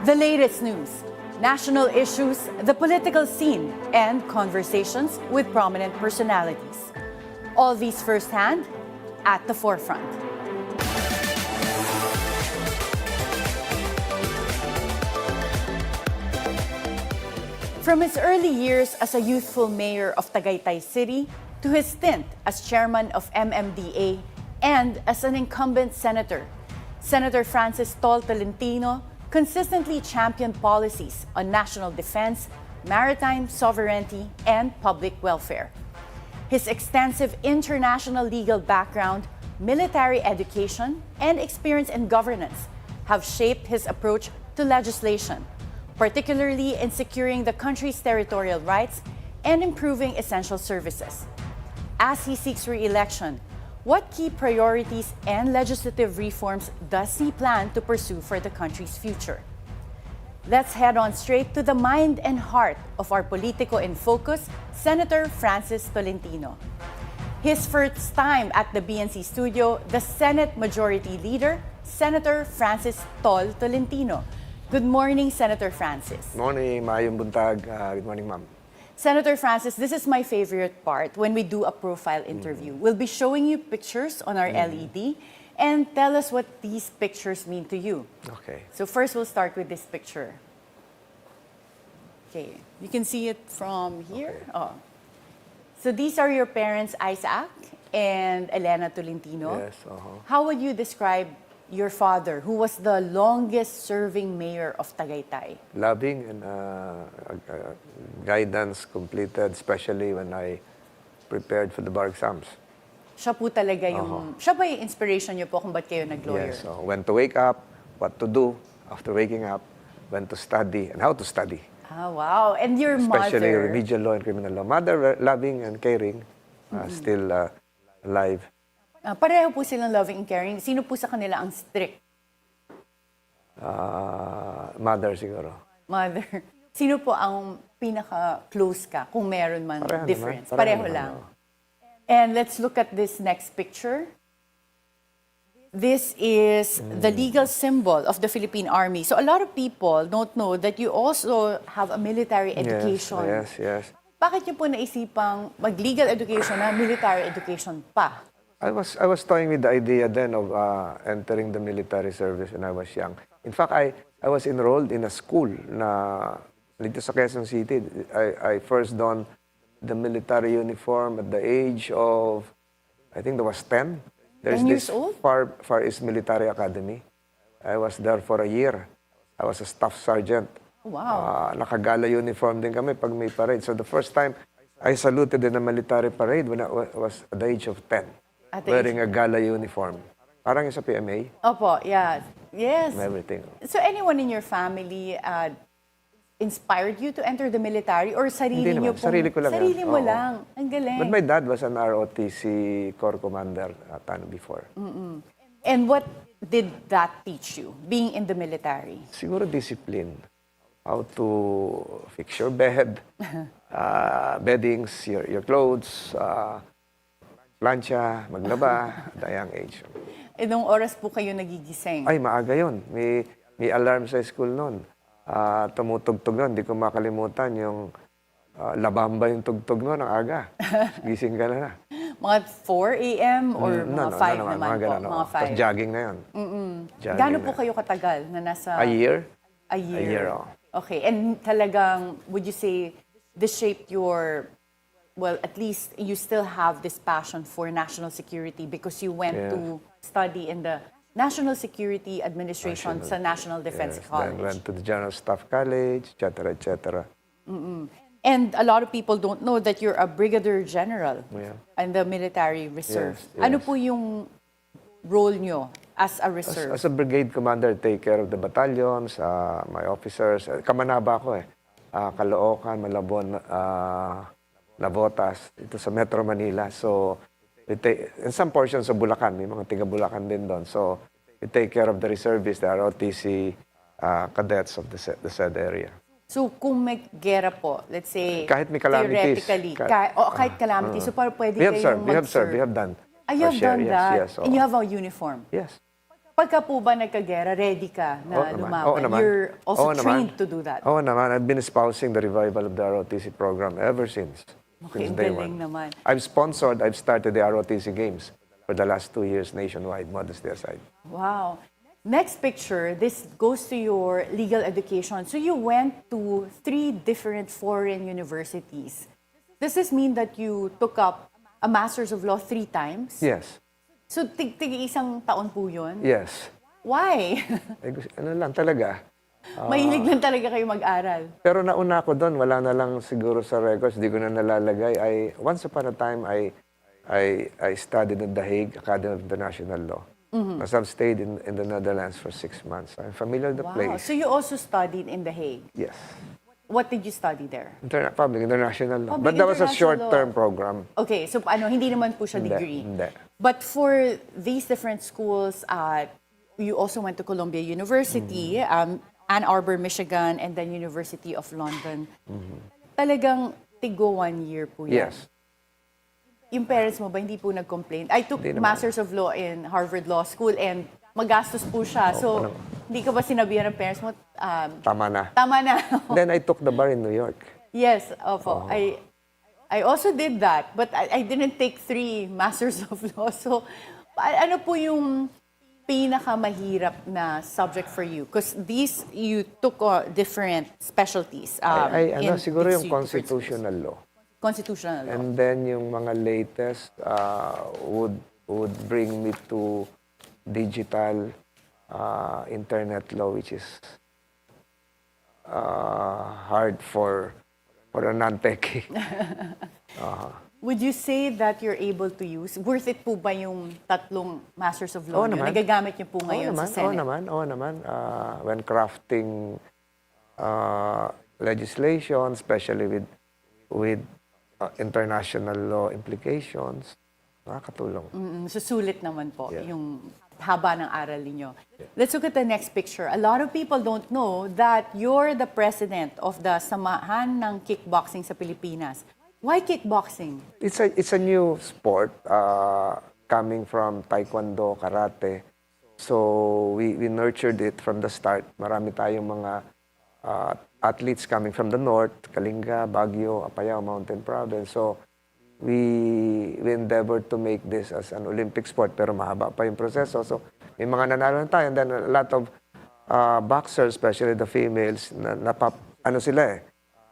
The latest news, national issues, the political scene, and conversations with prominent personalities. All these firsthand at the forefront. From his early years as a youthful mayor of Tagaytay City to his stint as chairman of MMDA and as an incumbent senator, Senator Tol Tolentino consistently championed policies on national defense, maritime sovereignty, and public welfare. His extensive international legal background, military education, and experience in governance have shaped his approach to legislation, particularly in securing the country's territorial rights and improving essential services. As he seeks re-election, what key priorities and legislative reforms does he plan to pursue for the country's future? Let's head on straight to the mind and heart of our Politiko in Focus, Senator Tolentino. His first time at the BNC studio, the Senate Majority Leader, Senator Tol Tolentino. Good morning, Senator Francis. Morning, maayong buntag. Good morning, ma'am. Senator Francis, this is my favorite part when we do a profile interview. We'll be showing you pictures on our LED and tell us what these pictures mean to you. Okay. So first, we'll start with this picture. Okay, you can see it from here. Okay. Oh. So these are your parents, Isaac and Elena Tolentino. Yes. How would you describe your father, who was the longest-serving mayor of Tagaytay? Loving and guidance completed, especially when I prepared for the bar exams. Siya po talaga yung... Siya ba yung inspiration niyo po kung ba't kayo nag-lawyer? Yes. So when to wake up, what to do after waking up, when to study, and how to study. Ah, wow. And your Especially mother? remedial law and criminal law. Mother, loving and caring, still alive. Pareho po silang loving and caring. Sino po sa kanila ang strict? Mother siguro. Mother. Sino po ang pinaka-close ka kung meron man Pareho difference? naman. Pareho lang. And let's look at this next picture. This is the legal symbol of the Philippine Army. So a lot of people don't know that you also have a military education. Yes. Bakit niyo po naisipang mag-legal education na military education pa? I was toying with the idea then of entering the military service when I was young. In fact, I was enrolled in a school na dito sa Quezon City. I first donned the military uniform at the age of, I think that was 10. There's 10 years this old? Far East Military Academy. I was there for a year. I was a staff sergeant. Wow. Nakagala uniform din kami pag may parade. So the first time I saluted in a military parade when I was at the age of 10. Wearing a gala uniform. Parang yung sa PMA. Opo, yeah. Yes. And everything. So anyone in your family inspired you to enter the military or sarili Hindi niyo naman. pong... Sarili ko lang Sarili yan. mo Oo. lang. Ang galing. But my dad was an ROTC Corps Commander before. And what did that teach you, being in the military? Siguro discipline. How to fix your bed, beddings, your clothes, plancha, maglaba, at a young age. Ilang oras po kayo nagigising? Ay, maaga yun. May alarm sa school noon. Tumutugtog noon. Hindi ko makalimutan yung labamba yung tugtog noon ang aga. Gising ka na. Mga 4 a.m. or mga 5 naman mga po? ganun, Mga 5. Tapos jogging na yun. Jogging Gano'n po na. kayo katagal na nasa... A year? A year. A year, oh. Okay. And talagang, would you say, this shaped your... Well, at least you still have this passion for national security because you went to study in the National Security Administration sa National Defense College. Then went to the General Staff College, etc., etc. And a lot of people don't know that you're a brigadier general in the military reserve. Yes. Ano po yung role nyo as a reserve? As a brigade commander, take care of the battalions, my officers. Kamanaba ako Caloocan, Malabon, Navotas, ito sa Metro Manila. So, in some portions of Bulacan, may mga tiga Bulacan din doon. So, we take care of the reservists, the ROTC cadets of the said area. So, kung may gera po, let's say, kahit may calamities, theoretically, kahit calamity, so parang pwede we have kayong served, we have done. You have done that, Yes, and you have a uniform. Yes. Pagka po ba nagkagera, ready ka na lumaban? Oo naman. You're also Oo naman. trained to do that. Oo naman. I've been espousing the revival of the ROTC program ever since. Okay, Since ang day galing one. naman. I've started the ROTC Games for the last 2 years nationwide, modesty aside. Wow. Next picture, this goes to your legal education. So you went to 3 different foreign universities. Does this mean that you took up a Master's of Law 3 times? Yes. So isang taon po yun? Yes. Why? Ano lang talaga. Mahilig lang talaga kayo mag-aral. Pero nauna ko doon, wala na lang siguro sa records, di ko na nalalagay. Once upon a time, I studied in The Hague Academy of International Law. As I've stayed in the Netherlands for 6 months. I'm familiar with the Wow. place. So you also studied in The Hague. Yes. What did you study there? Public International Law. Public But that was a International short-term Law. program. Okay, so hindi naman po siya degree. Hindi. But for these different schools, you also went to Columbia University, Ann Arbor, Michigan, and then University of London. Talagang tigo 1 year po yan. Yes. Yung parents mo ba, hindi po nag-complain? I took Hindi naman. Masters of Law in Harvard Law School and magastos po siya. So, hindi ka ba sinabihan ng parents mo, Tama na. tama na? Then I took the bar in New York. Yes, opo. I also did that, but I didn't take 3 Masters of Law. So, ano po yung pinakamahirap na subject for you? Because you took different specialties. Siguro yung these 2 different constitutional law. schools. Constitutional law. And then yung mga latest would bring me to digital internet law, which is hard for a non-techie. Would you say that you're able to use? Worth it po ba yung 3 Masters of Law Oo niyo? naman. Nagagamit niyo po ngayon sa Senate? Oo naman. When crafting legislation, especially with international law implications, nakakatulong. Susulit naman po Yeah. yung haba ng aral niyo. Let's look at the next picture. A lot of people don't know that you're the president of the Samahan ng Kickboxing sa Pilipinas. Why kickboxing? It's a new sport coming from taekwondo, karate. So we nurtured it from the start. Marami tayong mga athletes coming from the north, Kalinga, Baguio, Apayao, Mountain Province. So we endeavored to make this as an Olympic sport, pero mahaba pa yung proseso. So may mga nanalo na tayo, and then a lot of boxers, especially the females,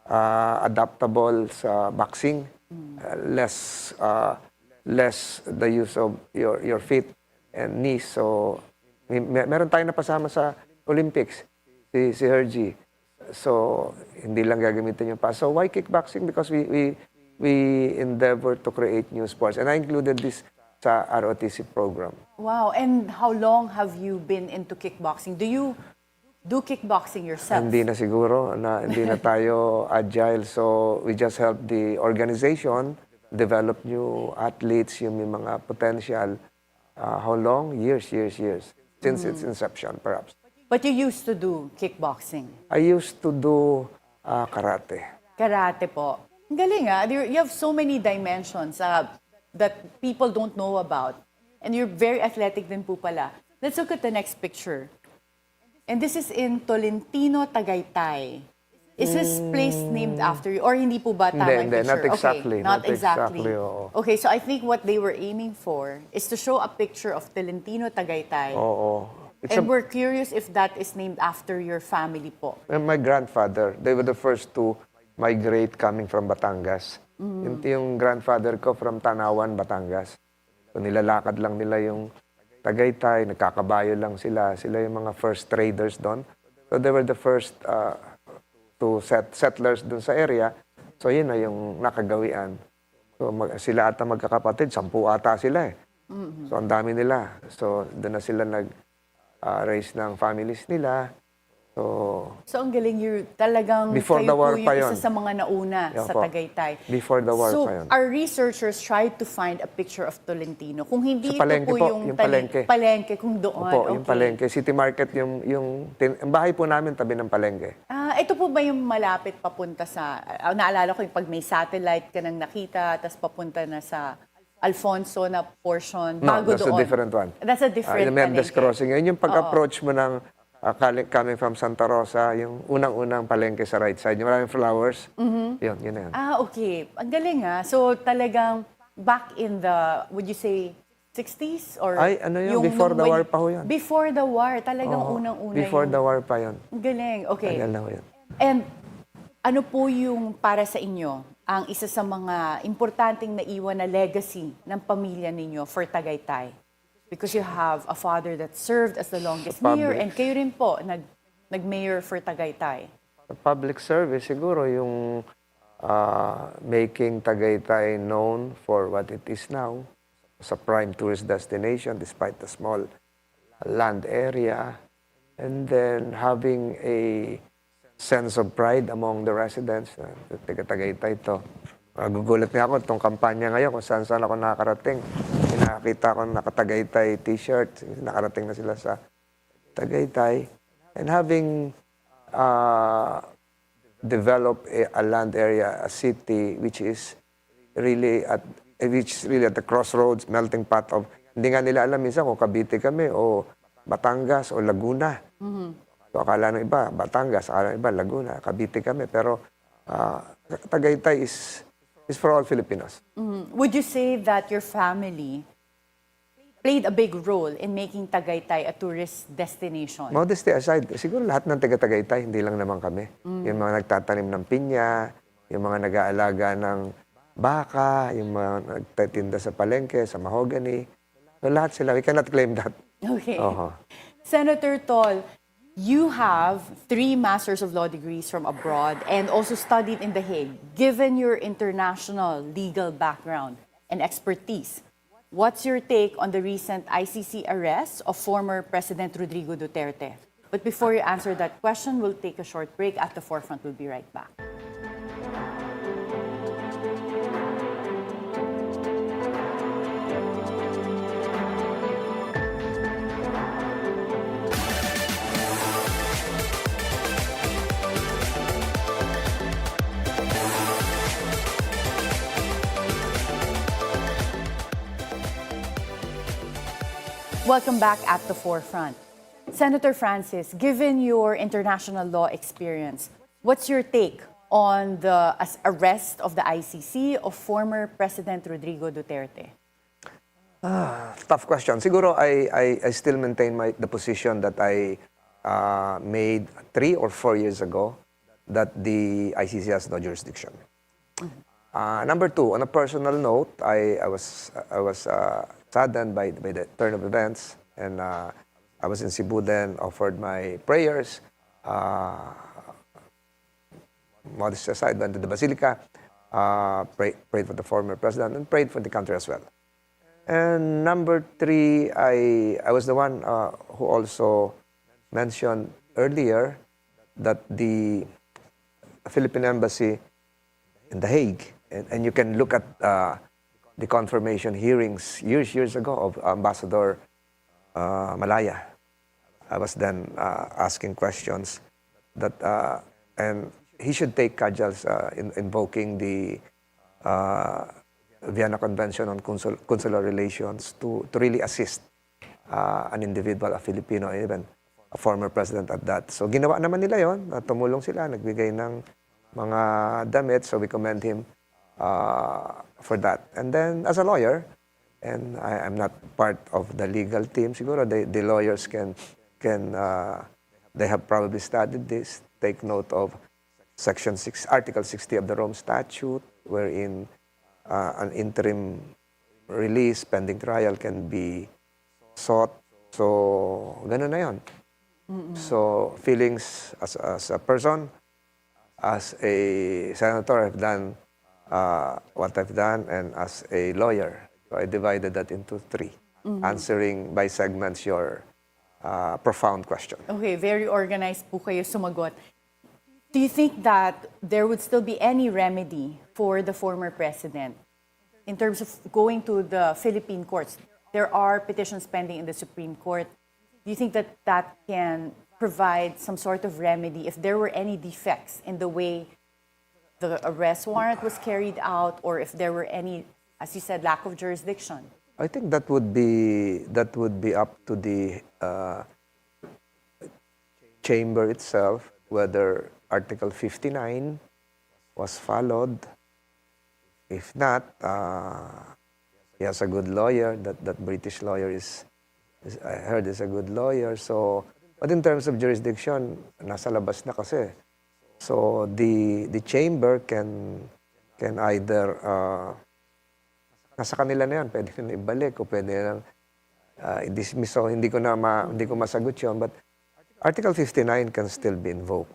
adaptable sa boxing, less the use of your feet and knees. So meron tayong napasama sa Olympics, si Hergy. So hindi lang gagamitin yung pass. So why kickboxing? Because we endeavor to create new sports, and I included this sa ROTC program. Wow. And how long have you been into kickboxing? Do you do kickboxing yourself? Hindi na siguro, hindi na tayo agile. So we just help the organization develop new athletes, yung may mga potential. How long? Years. Since its inception, perhaps. But you used to do kickboxing. I used to do karate. Karate po. Ang galing You have so many dimensions that people don't know about. And you're very athletic din po pala. Let's look at the next picture. And this is in Tolentino, Tagaytay. Is this place named after you? Or hindi po ba tama yung Hindi, picture? not exactly. Okay, not Not exactly. exactly, oo. Okay, so I think what they were aiming for is to show a picture of Tolentino, Tagaytay. Oo. And we're curious if that is named after your family po. My grandfather, they were the first to migrate coming from Batangas. Yung grandfather ko from Tanawan, Batangas. So nilalakad lang nila yung Tagaytay, nagkakabayo lang sila. Sila yung mga first traders doon. So they were the first to settlers doon sa area. So yun na yung nakagawian. So sila ata magkakapatid, 10 ata sila eh. So ang dami nila. So doon na sila raise ng families nila. So ang galing, you're talagang Before kayo the war po pa yung yun. isa sa mga nauna Yeah, sa po. Tagaytay. Before the war so, pa yun. our researchers tried to find a picture of Tolentino. Kung hindi Sa palengke ito po po, yung yung palengke. palengke, kung doon. Opo, yung palengke. City Market, yung bahay po namin tabi ng palengke. Ito po ba yung malapit papunta sa, naalala ko yung pag may satellite ka nang nakita, tapos papunta na sa Alfonso na portion No, bago that's doon. a different one. That's a different Mendes palengke. Crossing. Yun yung pag-approach mo ng coming from Santa Rosa, yung unang-unang palengke sa right side. Yung maraming flowers. Yun na yun. Okay. Ang galing So talagang back in the, would you say, 60s? Or Ay, ano yun? Before the war pa ho yun. Before the war. Talagang Oo, unang-una before the war pa yun. Ang galing. Okay. Tagal na ho yun. And ano po yung para sa inyo ang isa sa mga importanteng naiwan na legacy ng pamilya ninyo for Tagaytay? Because you have a father that served as the longest mayor and kayo rin po nag-mayor for Tagaytay. Public service, siguro yung making Tagaytay known for what it is now, as a prime tourist destination despite the small land area, and then having a sense of pride among the residents. Tagaytay ito. Gugulat niya ako itong kampanya ngayon kung saan ako nakakarating. Nakakita ko nakatagaytay t-shirt. Nakarating na sila sa Tagaytay. And having developed a land area, a city which is really at the crossroads, melting pot of, hindi nga nila alam minsan kung Cavite kami o Batangas o Laguna. So akala ng iba, Batangas, akala ng iba, Laguna, Cavite kami. Pero Tagaytay is for all Filipinos. Would you say that your family played a big role in making Tagaytay a tourist destination? Modesty aside, siguro lahat ng taga-Tagaytay, hindi lang naman kami. Yung mga nagtatanim ng pinya, yung mga nag-aalaga ng baka, yung mga nagtatinda sa palengke, sa mahogany. So lahat sila, we cannot claim that. Okay. Uh-huh. Senator Tol, you have 3 Masters of Law degrees from abroad and also studied in The Hague. Given your international legal background and expertise, what's your take on the recent ICC arrest of former President Rodrigo Duterte? But before you answer that question, we'll take a short break. At the forefront, we'll be right back. Welcome back at the forefront. Senator Francis, given your international law experience, what's your take on the arrest of the ICC of former President Rodrigo Duterte? Tough question. Siguro I still maintain the position that I made 3 or 4 years ago, that the ICC has no jurisdiction. Number 2, on a personal note, I was saddened by the turn of events, and I was in Cebu then, offered my prayers. Modesty aside, went to the Basilica, prayed for the former president, and prayed for the country as well. And number 3, I was the one who also mentioned earlier that the Philippine Embassy in The Hague, and you can look at the confirmation hearings years ago of Ambassador Malaya. I was then asking questions that, and he should take cudgels in invoking the Vienna Convention on Consular Relations to really assist an individual, a Filipino, even a former president at that. So ginawa naman nila yon, tumulong sila, nagbigay ng mga damit, so we commend him for that. And then as a lawyer, and I'm not part of the legal team, siguro the lawyers can they have probably studied this, take note of Article 60 of the Rome Statute, wherein an interim release pending trial can be sought. So, ganun na yun. So, feelings as a person, as a senator, I've done what I've done, and as a lawyer. So, I divided that into 3, answering by segments your profound question. Okay, very organized po kayo sumagot. Do you think that there would still be any remedy for the former president in terms of going to the Philippine courts? There are petitions pending in the Supreme Court. Do you think that that can provide some sort of remedy if there were any defects in the way the arrest warrant was carried out, or if there were any As you said, lack of jurisdiction. I think that would be up to the chamber itself, whether Article 59 was followed. If not, he has a good lawyer. That British lawyer is I heard is a good lawyer. So, but in terms of jurisdiction, nasa labas na kasi. So the chamber can either nasa kanila na yan, pwede na ibalik o pwede na i-dismiss. So hindi ko masagot yun, but Article 59 can still be invoked.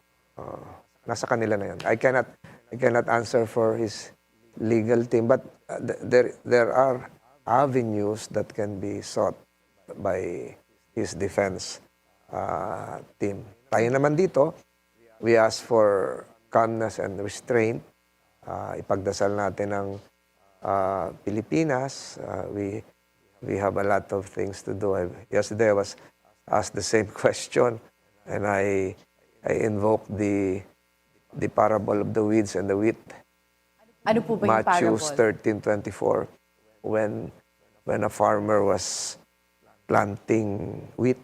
Nasa kanila na yan. I cannot answer for his legal team, but there are avenues that can be sought by his defense team. Tayo naman dito, we ask for calmness and restraint. Ipagdasal natin ang Pilipinas. We have a lot of things to do. Yesterday I was asked the same question, and I invoked the parable of the weeds and the wheat. Ano po ba yung Matthew parable? 13:24, when a farmer was planting wheat,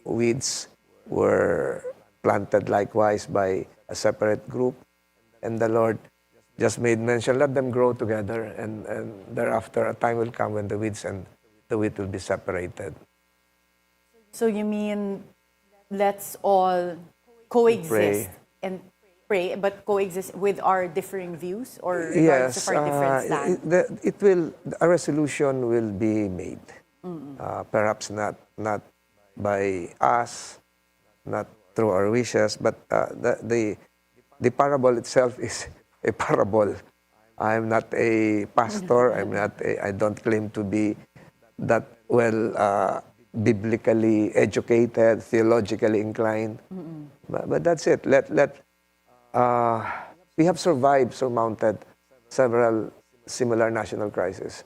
weeds were planted likewise by a separate group, and the Lord just made mention, let them grow together, and thereafter a time will come when the weeds and the wheat will be separated. So you mean, let's all coexist and pray, but coexist with our differing views, or regardless of our different stand? A resolution will be made. Perhaps not by us, not through our wishes, but the parable itself is a parable. I'm not a pastor. I don't claim to be that well biblically educated, theologically inclined. But that's it. We have surmounted several similar national crises.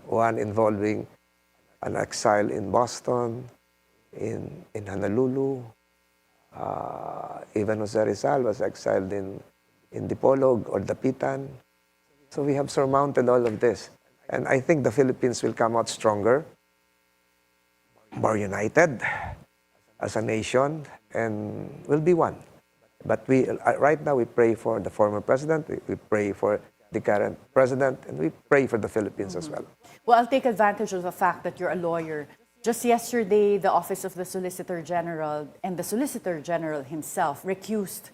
One involving an exile in Boston, in Honolulu. Even Jose Rizal was exiled in Dipolog or Dapitan. So we have surmounted all of this. And I think the Philippines will come out stronger, more united as a nation, and will be one. But right now we pray for the former president, we pray for the current president, and we pray for the Philippines as well. Well, I'll take advantage of the fact that you're a lawyer. Just yesterday, the Office of the Solicitor General and the Solicitor General himself recused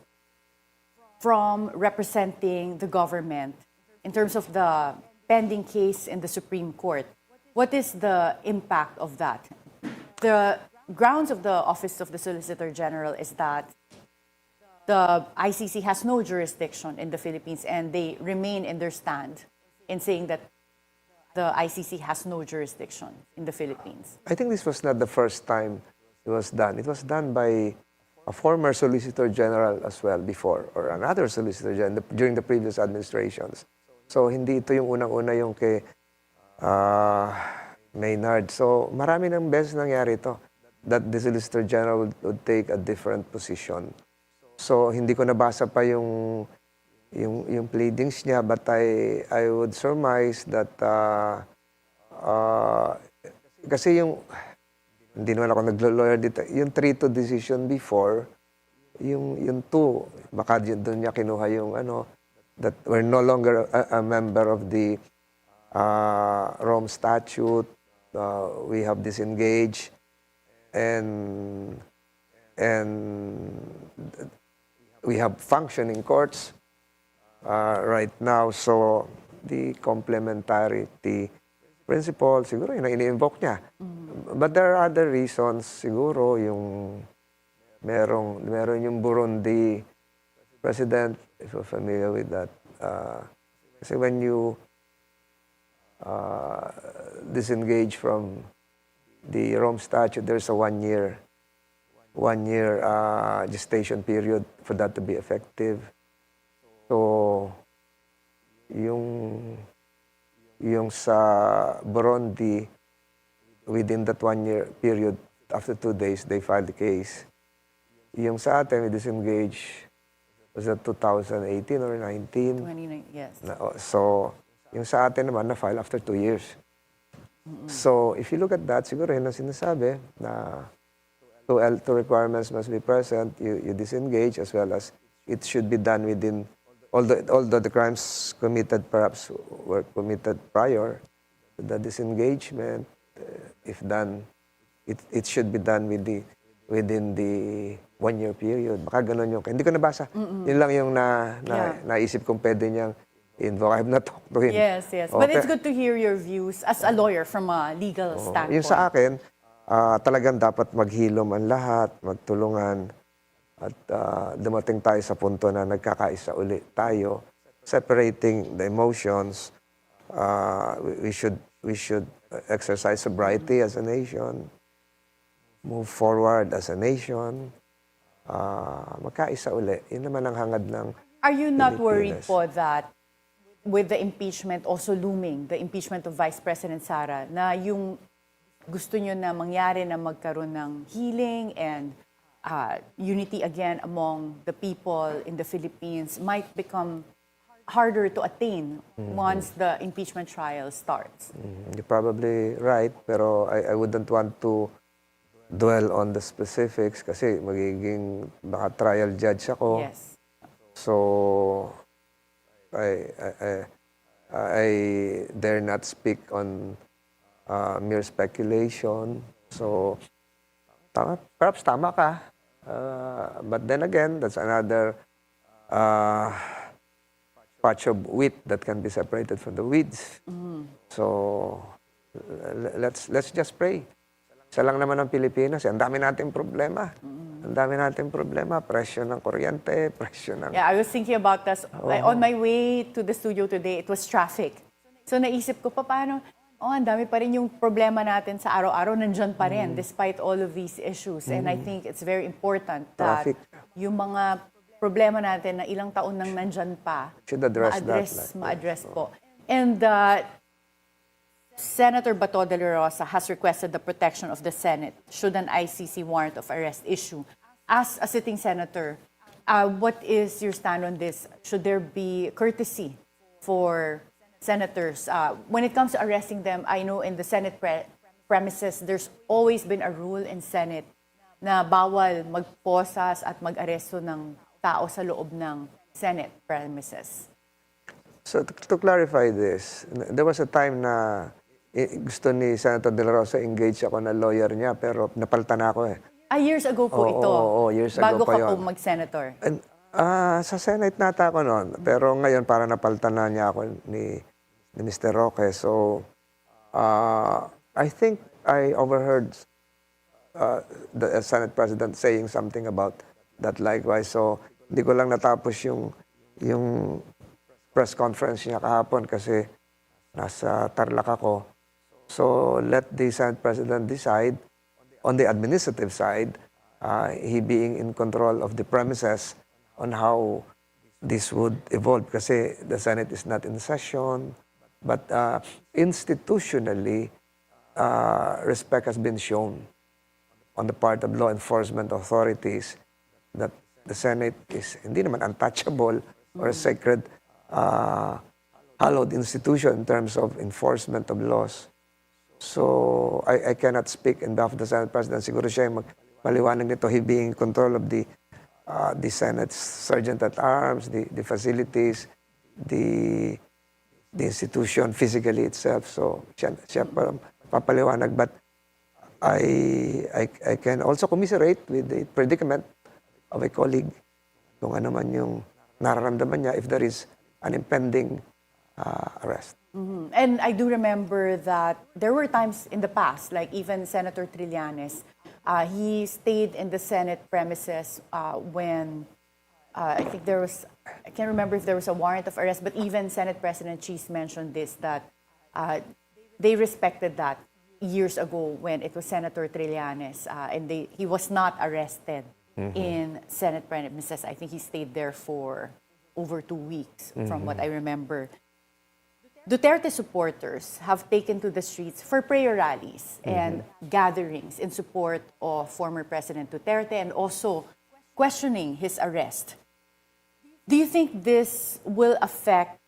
from representing the government in terms of the pending case in the Supreme Court. What is the impact of that? The grounds of the Office of the Solicitor General is that the ICC has no jurisdiction in the Philippines, and they remain in their stand in saying that the ICC has no jurisdiction in the Philippines. I think this was not the first time it was done. It was done by a former Solicitor General as well before, or another Solicitor General during the previous administrations. So hindi ito yung unang-una yung kay Maynard. So marami ng beses nangyari ito that the Solicitor General would take a different position. So hindi ko nabasa pa yung pleadings niya, but I would surmise that kasi hindi naman ako naglo-lawyer dito, yung 3-2 decision before, yung 2, baka doon niya kinuha yung that we're no longer a member of the Rome Statute, we have disengaged, and we have functioning courts right now. So the complementarity principle, siguro yun ang ini-invoke niya. But there are other reasons, siguro yung meron yung Burundi president, if you're familiar with that. Kasi when you disengage from the Rome Statute, there's a one-year gestation period for that to be effective. So, yung sa Burundi, within that 1-year period, after 2 days, they filed the case. Yung sa atin, we disengage was that 2018 or 19? 29, yes. So, yung sa atin naman, na-file after 2 years. So, if you look at that, siguro yun ang sinasabi na two requirements must be present, you disengage, as well as it should be done within, although the crimes committed perhaps were committed prior to the disengagement, if done, it should be done within the 1-year period. Baka ganun yung, hindi ko nabasa. Yun lang yung naisip kong pwede niyang invoke. I have not talked to him. Yes. But it's good to hear your views as a lawyer from a legal standpoint. Yung sa akin, talagang dapat maghilom ang lahat, magtulungan, at dumating tayo sa punto na nagkakaisa uli tayo, separating the emotions. We should exercise sobriety as a nation, move forward as a nation, magkaisa uli. Yun naman ang hangad ng Are you not Pilipinas. worried po that with the impeachment also looming, the impeachment of Vice President Sara, na yung gusto nyo na mangyari na magkaroon ng healing and unity again among the people in the Philippines might become harder to attain once the impeachment trial starts? You're probably right, pero I wouldn't want to dwell on the specifics kasi magiging baka trial judge ako. Yes. So, I dare not speak on mere speculation. So, perhaps tama ka. But then again, that's another patch of wheat that can be separated from the weeds. So, let's just pray. Isa lang naman ang Pilipinas. Ang dami nating problema. Ang dami nating problema. Presyo ng kuryente, presyo ng... Yeah, I was thinking about this. On my way to the studio today, it was traffic. So naisip ko, paano, ang dami pa rin yung problema natin sa araw-araw, nandyan pa rin, despite all of these issues. And I think it's very important that Traffic. yung mga problema natin na ilang taon nang nandyan pa, Should address that. ma-address po. And Senator Bato de la Rosa has requested the protection of the Senate should an ICC warrant of arrest issue. As a sitting senator, what is your stand on this? Should there be courtesy for senators? When it comes to arresting them, I know in the Senate premises, there's always been a rule in Senate na bawal magposas at mag-aresto ng tao sa loob ng Senate premises. So to clarify this, there was a time na gusto ni Senator De La Rosa engage ako na lawyer niya, pero napalitan na ako eh. Years ago po ito. Years ago bago pa ka po yun. mag-senator. And, sa Senate nata ako noon, pero ngayon para napalitan na niya ako ni Mr. Roque. So, I think I overheard the Senate President saying something about that likewise. So, hindi ko lang natapos yung press conference niya kahapon kasi nasa Tarlac ako. So, let the Senate President decide. On the administrative side, he being in control of the premises on how this would evolve kasi the Senate is not in session. But institutionally, respect has been shown on the part of law enforcement authorities that the Senate is hindi naman untouchable or a sacred hallowed institution in terms of enforcement of laws. So, I cannot speak in behalf of the Senate President. Siguro siya yung magpaliwanag nito. He being in control of the Senate's Sergeant at Arms, the facilities, the institution physically itself. So, siya papaliwanag. But I can also commiserate with the predicament of a colleague kung ano man yung nararamdaman niya if there is an impending arrest. And I do remember that there were times in the past, like even Senator Trillanes, he stayed in the Senate premises when I think there was, I can't remember if there was a warrant of arrest, but even Senate President Cheese mentioned this, that they respected that years ago when it was Senator Trillanes, and he was not arrested in Senate premises. I think he stayed there for over 2 weeks, from what I remember. Duterte supporters have taken to the streets for prayer rallies and gatherings in support of former President Duterte and also questioning his arrest. Do you think this will affect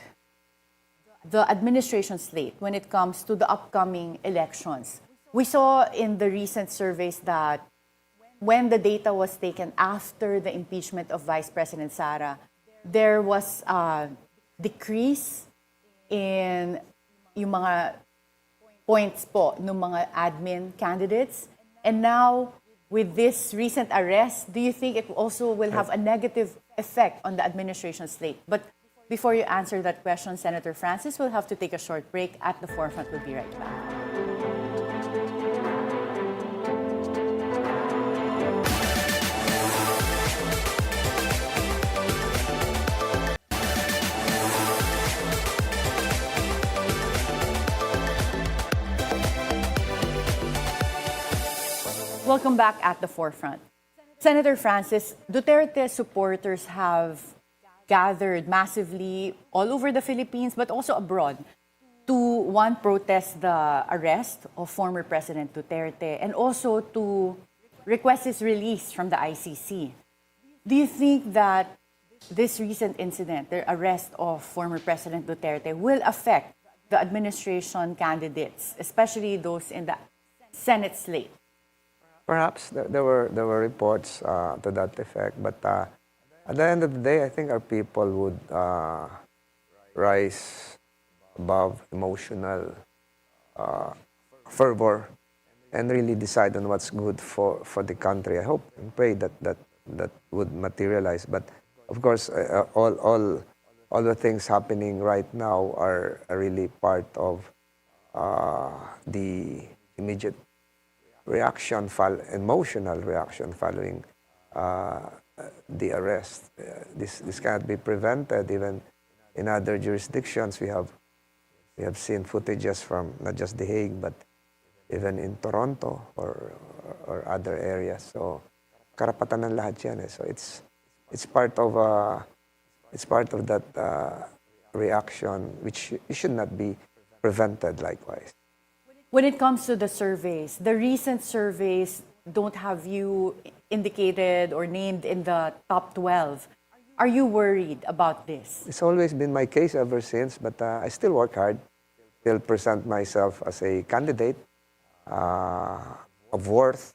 the administration slate when it comes to the upcoming elections? We saw in the recent surveys that when the data was taken after the impeachment of Vice President Sara, there was a decrease in yung mga points po ng mga admin candidates. And now, with this recent arrest, do you think it also will have a negative effect on the administration slate? But before you answer that question, Senator Francis, we'll have to take a short break. At the Forefront, we'll be right back. Welcome back at the Forefront. Senator Francis, Duterte supporters have gathered massively all over the Philippines but also abroad to, one, protest the arrest of former President Duterte and also to request his release from the ICC. Do you think that this recent incident, the arrest of former President Duterte, will affect the administration candidates, especially those in the Senate slate? Perhaps there were reports to that effect, but at the end of the day, I think our people would rise above emotional fervor and really decide on what's good for the country. I hope and pray that would materialize. But of course, all the things happening right now are really part of the immediate reaction, emotional reaction following the arrest. This cannot be prevented. Even in other jurisdictions, we have seen footages from not just The Hague, but even in Toronto or other areas. So karapatan ng lahat yan. So it's part of that reaction, which should not be prevented likewise. When it comes to the surveys, the recent surveys don't have you indicated or named in the top 12. Are you worried about this? It's always been my case ever since, but I still work hard, still present myself as a candidate of worth,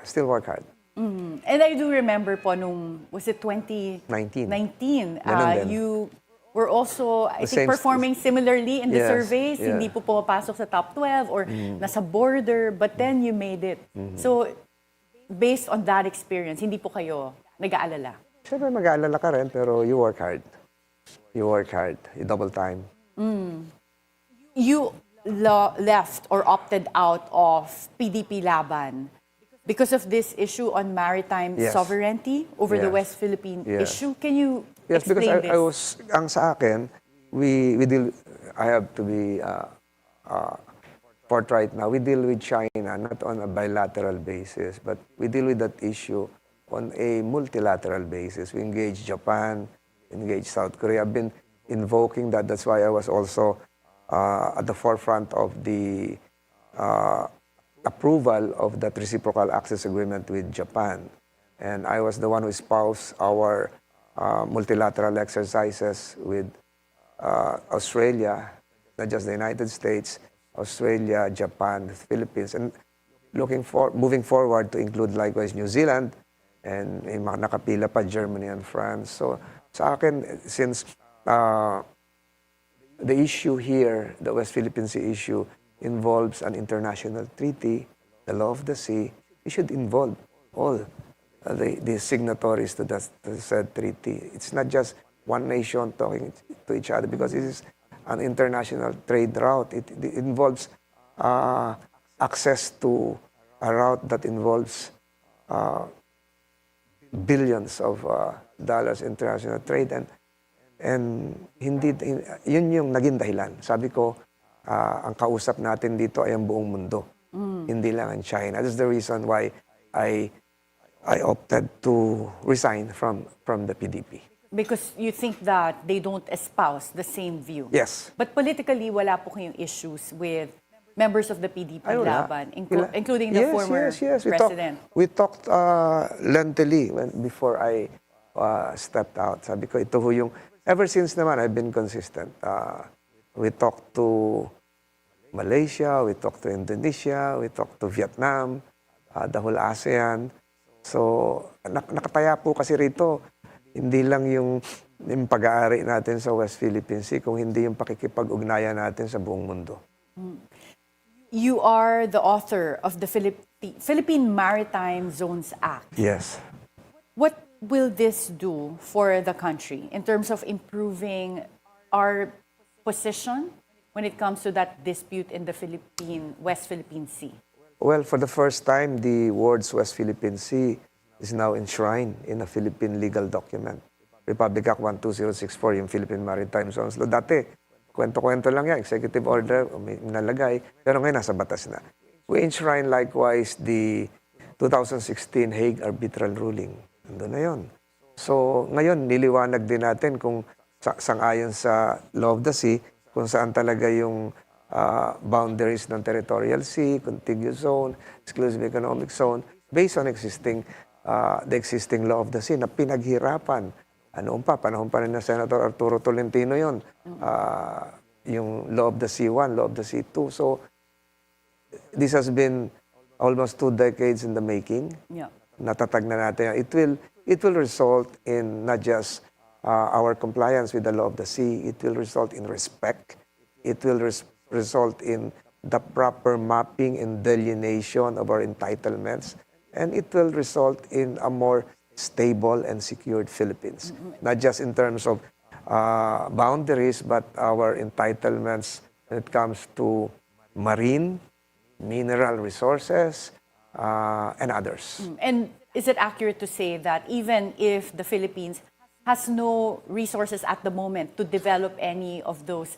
still work hard. And I do remember po nung, was it 2019? You were also, I think, performing similarly in the surveys. Yeah. Hindi po pumapasok sa top 12 or nasa border, but then you made it. So, based on that experience, hindi po kayo nag-aalala? Siyempre mag-aalala ka rin, pero you work hard. You work hard. You double time. You left or opted out of PDP Laban because of this issue on maritime sovereignty over the West Philippine issue. Can you explain because I was, ang sa akin, I have to be forthright now. We deal with China not on a bilateral basis, but we deal with that issue on a multilateral basis. We engage Japan, engage South Korea. I've been invoking that. That's why I was also at the forefront of the approval of that reciprocal access agreement with Japan. And I was the one who espoused our multilateral exercises with Australia, not just the United States, Australia, Japan, the Philippines, and moving forward to include likewise New Zealand and yung mga nakapila pa, Germany and France. So sa akin, since the issue here, the West Philippine Sea issue, involves an international treaty, the law of the sea, it should involve all the signatories to that said treaty. It's not just one nation talking to each other, because this is an international trade route. It involves access to a route that involves billions of dollars international trade, and hindi yun yung naging dahilan. Sabi ko, ang kausap natin dito ay ang buong mundo, hindi lang ang China. That's the reason why I opted to resign from the PDP. Because you think that they don't espouse the same view. Yes. But politically, wala po kayong issues with members of the PDP Laban, including the former president. We talked lengthily before I stepped out. Sabi ko, ito ho yung, ever since naman, I've been consistent. We talked to Malaysia, we talked to Indonesia, we talked to Vietnam, the whole ASEAN. So, nakataya po kasi rito, hindi lang yung pag-aari natin sa West Philippine Sea, kung hindi yung pakikipag-ugnayan natin sa buong mundo. You are the author of the Philippine Maritime Zones Act. Yes. What will this do for the country in terms of improving our position when it comes to that dispute in the West Philippine Sea? Well, for the first time, the words West Philippine Sea is now enshrined in a Philippine legal document. Republic Act 12064, yung Philippine Maritime Zones Law. Dati, kwento-kwento lang yan, executive order, may nalagay, pero ngayon nasa batas na. We enshrine likewise the 2016 Hague Arbitral Ruling. Nandun na yun. So, ngayon, niliwanag din natin kung sang-ayon sa Law of the Sea, kung saan talaga yung boundaries ng territorial sea, contiguous zone, exclusive economic zone, based on the existing Law of the Sea na pinaghirapan. Panahon pa rin na Senator Tol Tolentino yun. Yung Law of the Sea 1, Law of the Sea 2. So, this has been almost 2 decades in the making. Yeah. Natatag na natin. It will result in not just our compliance with the Law of the Sea, it will result in respect. It will result in the proper mapping and delineation of our entitlements. And it will result in a more stable and secured Philippines. Not just in terms of boundaries, but our entitlements when it comes to marine, mineral resources, and others. And is it accurate to say that even if the Philippines has no resources at the moment to develop any of those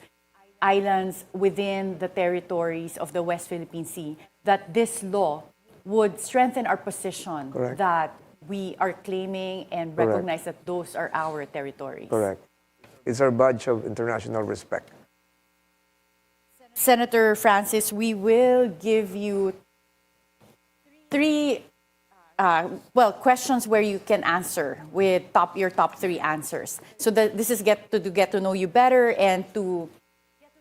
islands within the territories of the West Philippine Sea, that this law would strengthen our position? Correct. That we are claiming and recognize that those are our territories? Correct. It's our badge of international respect. Senator Francis, we will give you 3 questions where you can answer with your top 3 answers. So this is get to know you better and to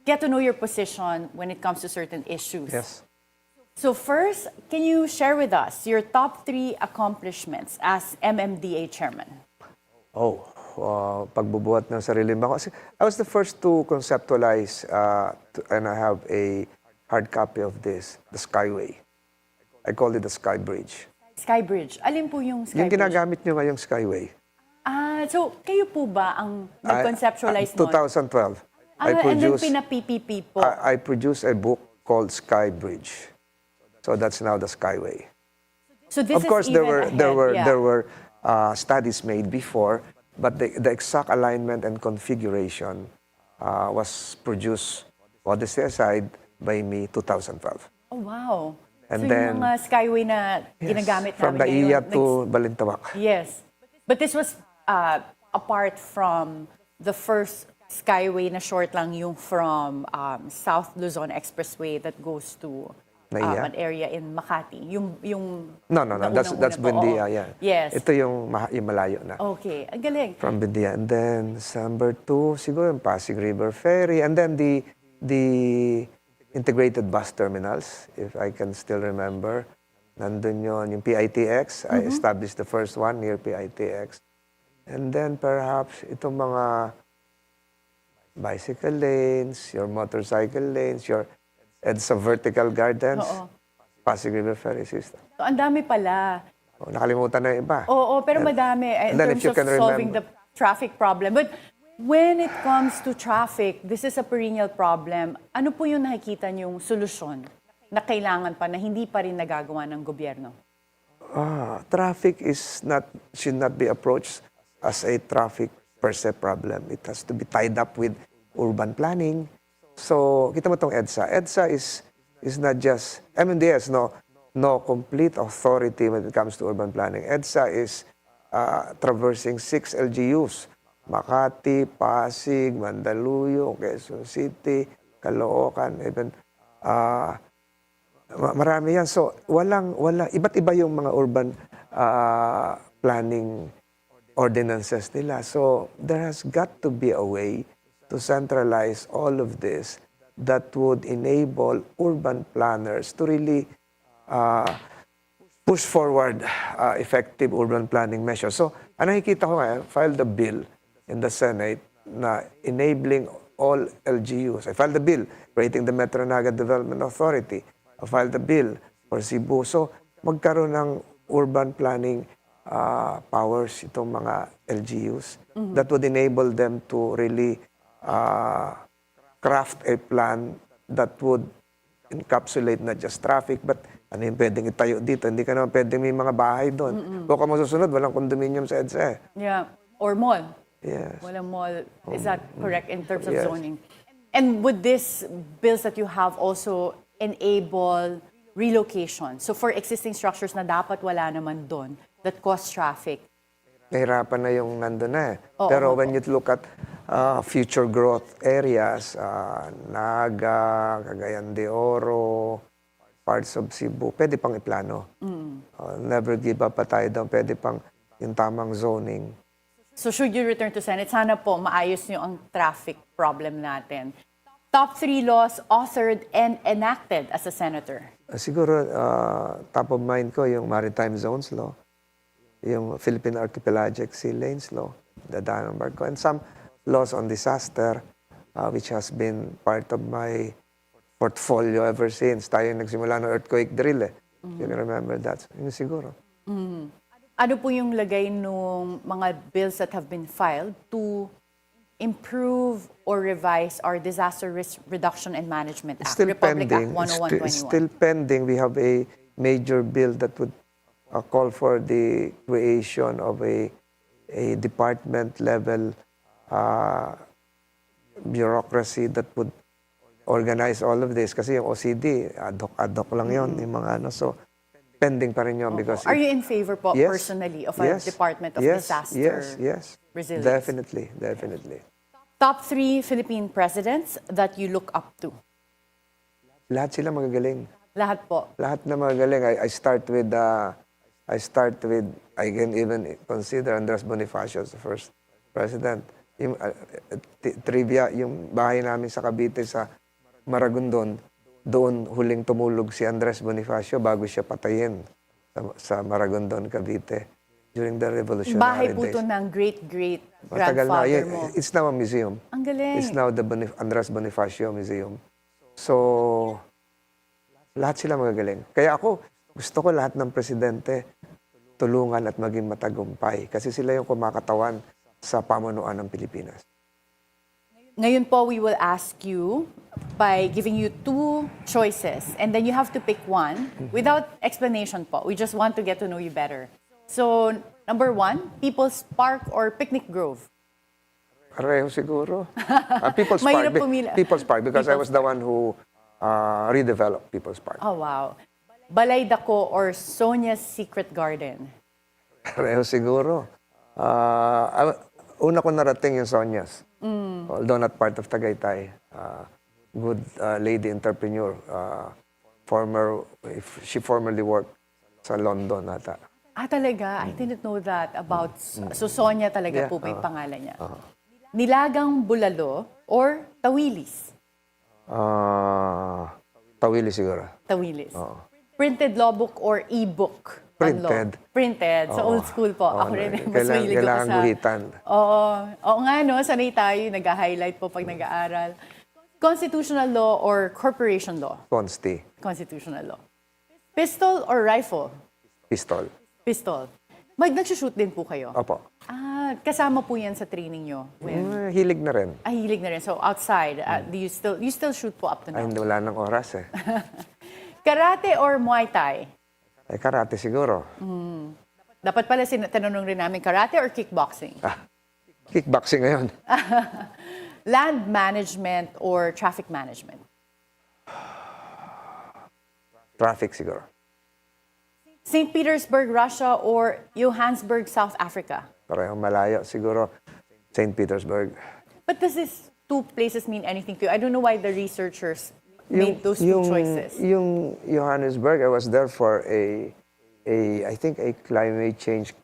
get to know your position when it comes to certain issues. Yes. So first, can you share with us your top 3 accomplishments as MMDA chairman? Pagbubuhat ng sarili mo. I was the first to conceptualize, and I have a hard copy of this, the Skyway. I call it the Sky Bridge. Sky Bridge. Alin po yung Sky Yung Bridge? ginagamit nyo ngayong Skyway. So kayo po ba ang nag-conceptualize nun? 2012. And then pina-PPP po. I produced a book called Sky Bridge. So that's now the Skyway. So this Of course, is there even were ahead, there were studies made before, but the exact alignment and configuration was produced, modesty aside, by me 2012. Oh, wow. And so then, yung mga Skyway na ginagamit from namin Naiya ngayon, to Balintawak. Yes. But this was apart from the first Skyway na short lang yung from South Luzon Expressway that goes to Naiya? an area in Makati. No. That's Buendia, yeah. Yes. Ito yung malayo na. Okay. Ang galing. From Buendia. And then, number 2, siguro yung Pasig River Ferry. And then the integrated bus terminals, if I can still remember. Nandun yun, yung PITX. I established the first one near PITX. And then perhaps itong mga bicycle lanes, your motorcycle lanes, your EDSA vertical gardens, Pasig River Ferry System. So, ang dami pala. Nakalimutan na yung iba. Oo, pero madami in terms of solving the traffic problem. But when it comes to traffic, this is a perennial problem. Ano po yung nakikita niyong solusyon na kailangan pa, na hindi pa rin nagagawa ng gobyerno? Traffic should not be approached as a traffic per se problem. It has to be tied up with urban planning. So, kita mo itong EDSA. EDSA is not just, MMDA has no complete authority when it comes to urban planning. EDSA is traversing 6 LGUs. Makati, Pasig, Mandaluyong, Quezon City, Caloocan, even marami yan. So, iba't iba yung mga urban planning ordinances nila. So there has got to be a way to centralize all of this that would enable urban planners to really push forward effective urban planning measures. So, nakikita ko nga, filed a bill in the Senate na enabling all LGUs. I filed a bill creating the Metro Naga Development Authority. I filed a bill for Cebu. So, magkaroon ng urban planning powers itong mga LGUs that would enable them to really craft a plan that would encapsulate not just traffic, but ano yung pwedeng itayo dito. Hindi ka naman pwedeng may mga bahay doon. Kung ka masusunod, walang condominium sa EDSA. Yeah. Or mall. Yes. Walang mall. Is that correct in terms of Yes. zoning? And would these bills that you have also enable relocation? So for existing structures na dapat wala naman doon that cause traffic? Nahirapan na yung nandun na eh. Oo, Pero oo, when you look at future growth areas, Naga, Cagayan de Oro, parts of Cebu, pwede pang iplano. Never give up pa tayo doon. Pwede pang yung tamang zoning. So should you return to Senate, sana po maayos niyo ang traffic problem natin. Top 3 laws authored and enacted as a senator. Siguro, top of mind ko yung Maritime Zones Law, yung Philippine Archipelagic Sea Lanes Law, the Danang Barco, and some laws on disaster, which has been part of my portfolio ever since. Tayo nagsimula ng earthquake drill eh. You can remember that. Yun siguro. Ano po yung lagay nung mga bills that have been filed to improve or revise our Disaster Risk Reduction and Management Act, Still Republic pending. Act 10121? Still pending. We have a major bill that would call for the creation of a department level bureaucracy that would organize all of this. Kasi yung OCD, ad hoc lang yun. Yung mga ano. So, pending pa rin yun because... Are you in favor po Yes. personally of a Department of Disaster Yes. Resilience? Definitely. Top 3 Philippine presidents that you look up to? Lahat sila magagaling. Lahat po. Lahat na magagaling. I start with, I can even consider Andres Bonifacio as the first president. Yung trivia, yung bahay namin sa Cavite sa Maragondon, doon huling tumulog si Andres Bonifacio bago siya patayin sa Maragondon, Cavite during the revolutionary Bahay po days. ito ng Matagal na. great-grandfather mo. It's now a museum. Ang galing. It's now the Andres Bonifacio Museum. So, lahat sila magagaling. Kaya ako, gusto ko lahat ng presidente tulungan at maging matagumpay kasi sila yung kumakatawan sa pamunuan ng Pilipinas. Ngayon po, we will ask you by giving you 2 choices and then you have to pick one without explanation po. We just want to get to know you better. So, number 1, People's Park or Picnic Grove? Pareho siguro. People's Mahirap Park. pumila. People's Park because I was the one who redeveloped People's Park. Oh, wow. Balay Dako or Sonia's Secret Garden? Pareho siguro. Una ko narating yung Sonias. Although not part of Tagaytay. Good lady entrepreneur. She formerly worked sa London ata. Talaga? I didn't know that about... So, Sonia talaga Yeah, po ba yung pangalan niya? Nilagang bulalo or tawilis? Tawilis siguro. Tawilis. Printed law book or e-book? Printed. Printed. So, old school po. Ako rin. Mas mahilig ako Kailangan sa... guhitan. Oo nga, no? Sanay tayo. Nag-highlight po pag nag-aaral. Constitutional law or corporation law? Consti. Constitutional law. Pistol or rifle? Pistol. Pistol. Nagsushoot din po kayo? Opo. Kasama po yan sa training nyo? Hilig na rin. Hilig na rin. So, outside, do you still shoot po up to now? Ay, hindi, wala nang oras eh. Karate or Muay Thai? Karate siguro. Dapat pala tinanong rin namin, karate or kickboxing? Kickboxing ngayon. Land management or traffic management? Traffic siguro. St. Petersburg, Russia or Johannesburg, South Africa? Parehong malayo siguro. St. Petersburg. But does these 2 places mean anything to you? I don't know why the researchers made those 2 choices. Yung Johannesburg, I was there for I think a climate change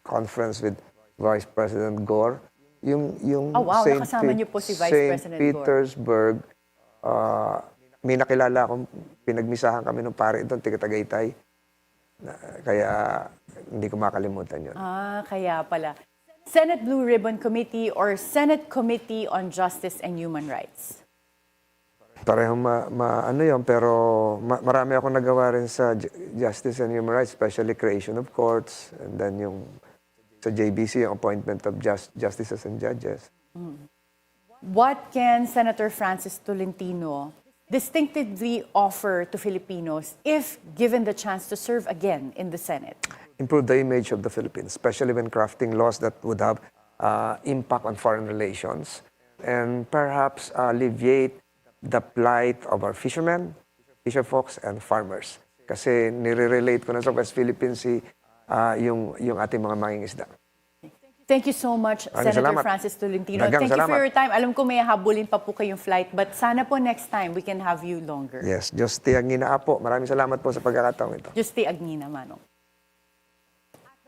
conference with Vice President Gore. Yung Oh, wow, Saint nakasama niyo po si Vice Saint President Gore. Petersburg, may nakilala akong pinagmisahan kami ng pare doon, tiga Tagaytay. Kaya hindi ko makalimutan yun. Kaya pala. Senate Blue Ribbon Committee or Senate Committee on Justice and Human Rights? Parehong ano yun, pero marami akong nagawa rin sa Justice and Human Rights, especially creation of courts, and then yung sa JBC, yung appointment of justices and judges. What can Senator Francis Tolentino distinctively offer to Filipinos if given the chance to serve again in the Senate? Improve the image of the Philippines, especially when crafting laws that would have impact on foreign relations, and perhaps alleviate the plight of our fishermen, fisherfolks, and farmers. Kasi nire-relate ko na sa West Philippines yung ating mga mangingisda. Thank you so much, Maraming Senator salamat. Francis Tolentino. Daghang Thank you for salamat. your time. Alam ko may habulin pa po kayong flight, but sana po next time we can have you longer. Yes, Diyos tiyang po. Maraming salamat po sa pagkakataong ito. Just stay agnina, Manong.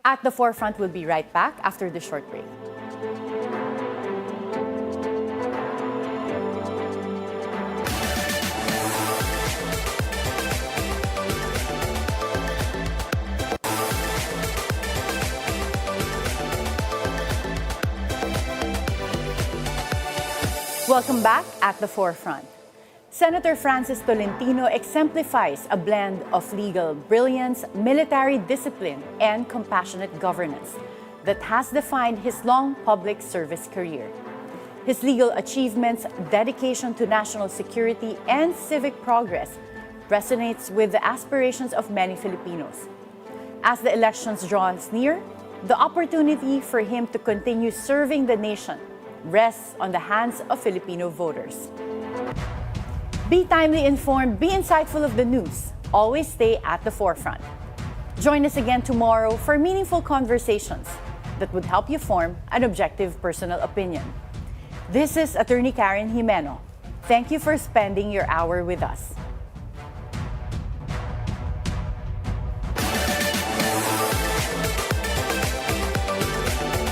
At the Forefront, we'll be right back after the short break. Welcome back at the Forefront. Senator Francis Tolentino exemplifies a blend of legal brilliance, military discipline, and compassionate governance that has defined his long public service career. His legal achievements, dedication to national security, and civic progress resonates with the aspirations of many Filipinos. As the elections draws near, the opportunity for him to continue serving the nation rests on the hands of Filipino voters. Be timely informed, be insightful of the news. Always stay at the forefront. Join us again tomorrow for meaningful conversations that would help you form an objective personal opinion. This is Attorney Karen Jimeno. Thank you for spending your hour with us.